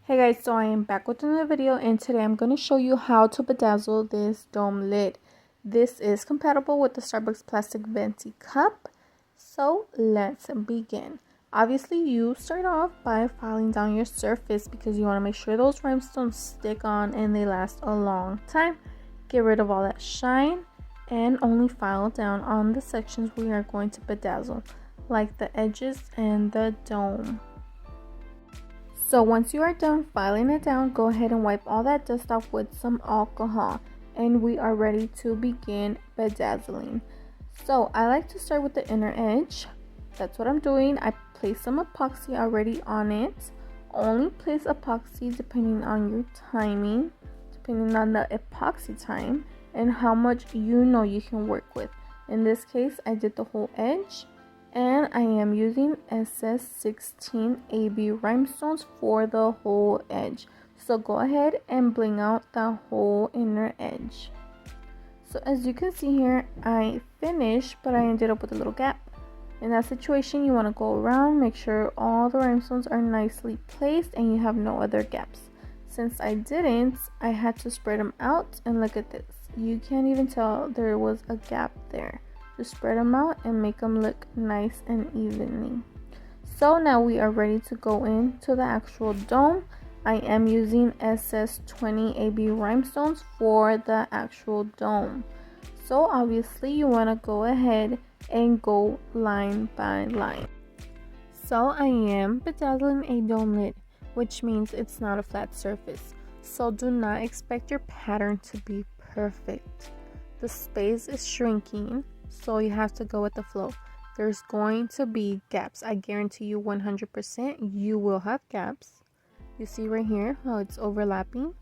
Hey guys, so I am back with another video, and today I'm going to show you how to bedazzle this dome lid. This is compatible with the Starbucks plastic venti cup. So let's begin. Obviously you start off by filing down your surface because you want to make sure those rhinestones stick on and they last a long time. Get rid of all that shine and only file down on the sections we are going to bedazzle, like the edges and the dome. So once you are done filing it down, go ahead and wipe all that dust off with some alcohol, and we are ready to begin bedazzling. So I like to start with the inner edge. That's what I'm doing. I place some epoxy already on it. Only place epoxy depending on your timing, depending on the epoxy time and how much you can work with. In this case, I did the whole edge. And I am using SS16 AB rhinestones for the whole edge. So go ahead and bling out the whole inner edge. So as you can see here, I finished, but I ended up with a little gap. In that situation, you want to go around, make sure all the rhinestones are nicely placed and you have no other gaps. Since I didn't, I had to spread them out, and look at this. You can't even tell there was a gap there. Just spread them out and make them look nice and evenly. So now we are ready to go into the actual dome. I am using SS20 AB rhinestones for the actual dome. So obviously you want to go ahead and go line by line. So I am bedazzling a dome lid, which means it's not a flat surface. So do not expect your pattern to be perfect. The space is shrinking, so you have to go with the flow. There's going to be gaps. I guarantee you 100% you will have gaps. You see right here how it's overlapping?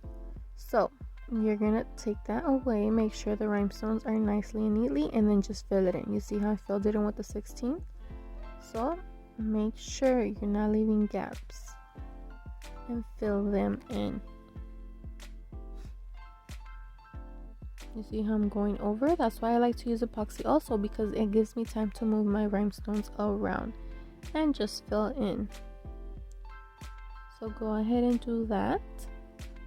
So you're gonna take that away, make sure the rhinestones are nicely and neatly, and then just fill it in. You see how I filled it in with the 16? So make sure you're not leaving gaps and fill them in. You see how I'm going over? That's why I like to use epoxy also, because it gives me time to move my rhinestones around and just fill in. So go ahead and do that.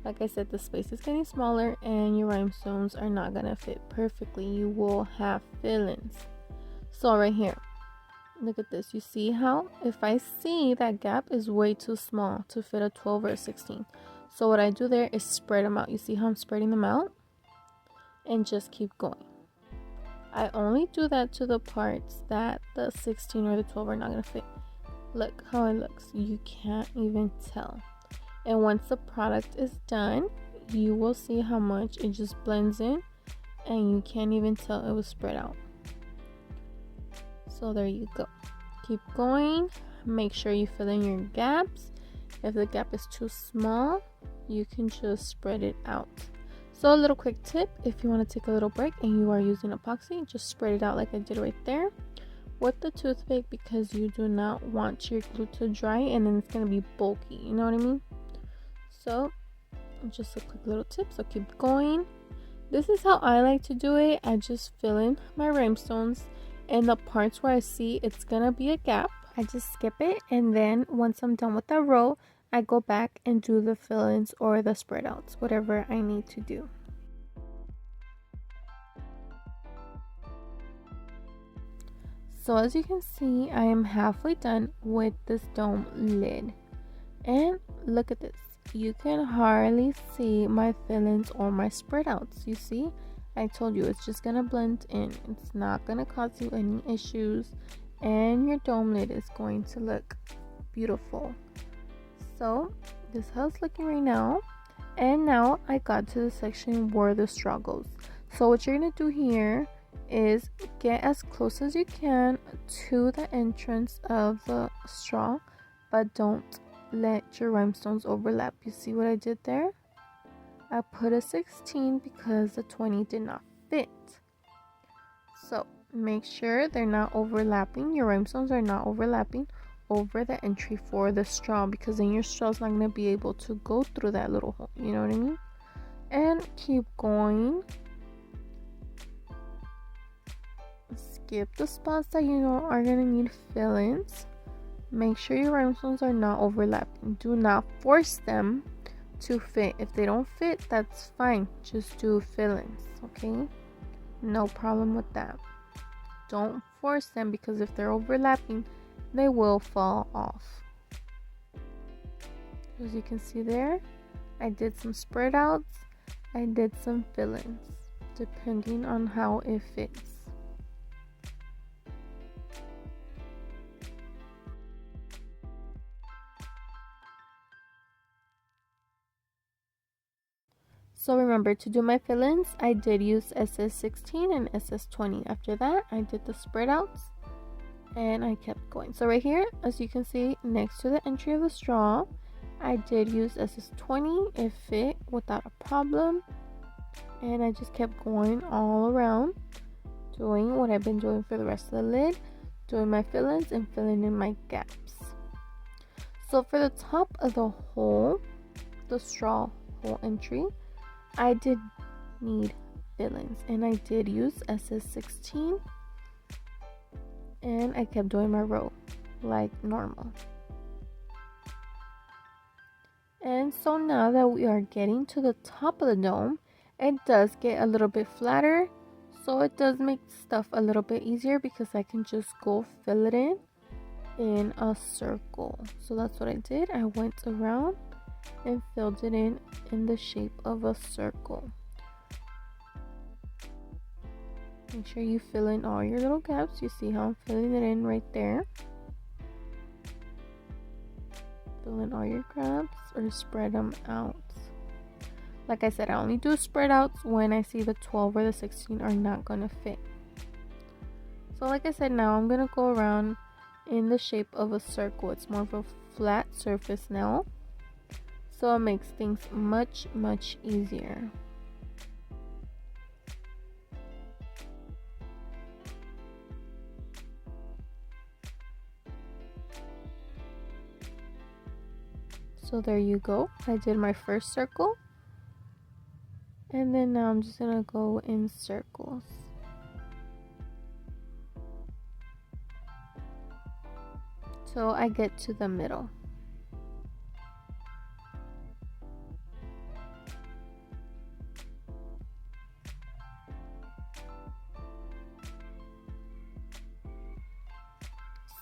Like I said, the space is getting smaller and your rhinestones are not gonna fit perfectly. You will have fill-ins. So right here, look at this. You see how if I see that gap is way too small to fit a 12 or a 16, so what I do there is spread them out. You see how I'm spreading them out? And just keep going. I only do that to the parts that the 16 or the 12 are not going to fit. Look how it looks. You can't even tell. And once the product is done, you will see how much it just blends in, and you can't even tell it was spread out. So there you go. Keep going. Make sure you fill in your gaps. If the gap is too small, you can just spread it out. So a little quick tip, if you want to take a little break and you are using epoxy, just spread it out like I did right there with the toothpick, because you do not want your glue to dry and then it's going to be bulky, you know what I mean? So just a quick little tip, so keep going. This is how I like to do it. I just fill in my rhinestones, and the parts where I see it's going to be a gap, I just skip it, and then once I'm done with that row, I go back and do the fill-ins or the spread outs, whatever I need to do. So as you can see, I am halfway done with this dome lid. And look at this. You can hardly see my fill-ins or my spread outs. You see? I told you it's just gonna blend in. It's not gonna cause you any issues, and your dome lid is going to look beautiful. So this is how it's looking right now, and now I got to the section where the straw goes. So what you're gonna do here is get as close as you can to the entrance of the straw, but don't let your rhinestones overlap. You see what I did there? I put a 16 because the 20 did not fit. So make sure they're not overlapping, your rhinestones are not overlapping over the entry for the straw, because then your straw is not going to be able to go through that little hole, you know what I mean? And keep going. Skip the spots that you know are going to need fill-ins. Make sure your rhinestones are not overlapping. Do not force them to fit. If they don't fit, that's fine. Just do fill-ins, okay? No problem with that. Don't force them, because if they're overlapping, they will fall off. As you can see there, I did some spread outs, I did some fill-ins, depending on how it fits. So remember, to do my fill-ins, I did use SS16 and SS20. After that, I did the spread outs and I kept going. So right here, as you can see, next to the entry of the straw, I did use SS20. It fit without a problem. And I just kept going all around, doing what I've been doing for the rest of the lid, doing my fill-ins and filling in my gaps. So for the top of the hole, the straw hole entry, I did need fill-ins, and I did use SS16, and I kept doing my row like normal. And so now that we are getting to the top of the dome, it does get a little bit flatter, so it does make stuff a little bit easier because I can just go fill it in a circle. So that's what I did. I went around and filled it in the shape of a circle. Make sure you fill in all your little gaps. You see how I'm filling it in right there. Fill in all your gaps or spread them out. Like I said, I only do spread outs when I see the 12 or the 16 are not gonna fit. So like I said, now I'm gonna go around in the shape of a circle. It's more of a flat surface now, so it makes things much easier. So there you go. I did my first circle, and then now I'm just gonna go in circles. So I get to the middle.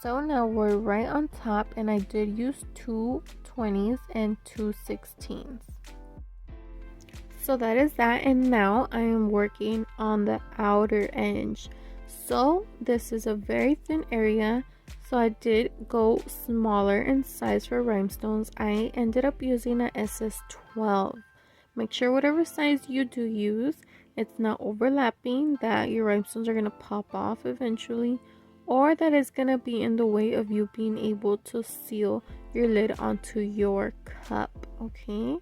So now we're right on top, and I did use 2 20s and 2 16s. So that is that, and now I am working on the outer edge. So this is a very thin area, so I did go smaller in size for rhinestones. I ended up using a SS12. Make sure whatever size you do use, it's not overlapping, that your rhinestones are going to pop off eventually, or that it's going to be in the way of you being able to seal your lid onto your cup, okay?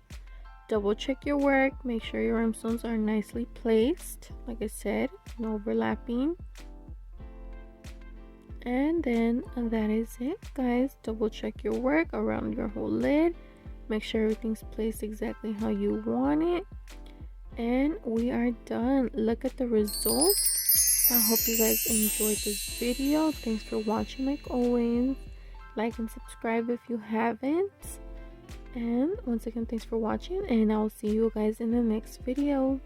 Double check your work, make sure your rhinestones are nicely placed. Like I said, no overlapping. And then that is it, guys. Double check your work around your whole lid. Make sure everything's placed exactly how you want it. And we are done. Look at the results. I hope you guys enjoyed this video. Thanks for watching like always. Like and subscribe if you haven't. And once again, thanks for watching, and I will see you guys in the next video.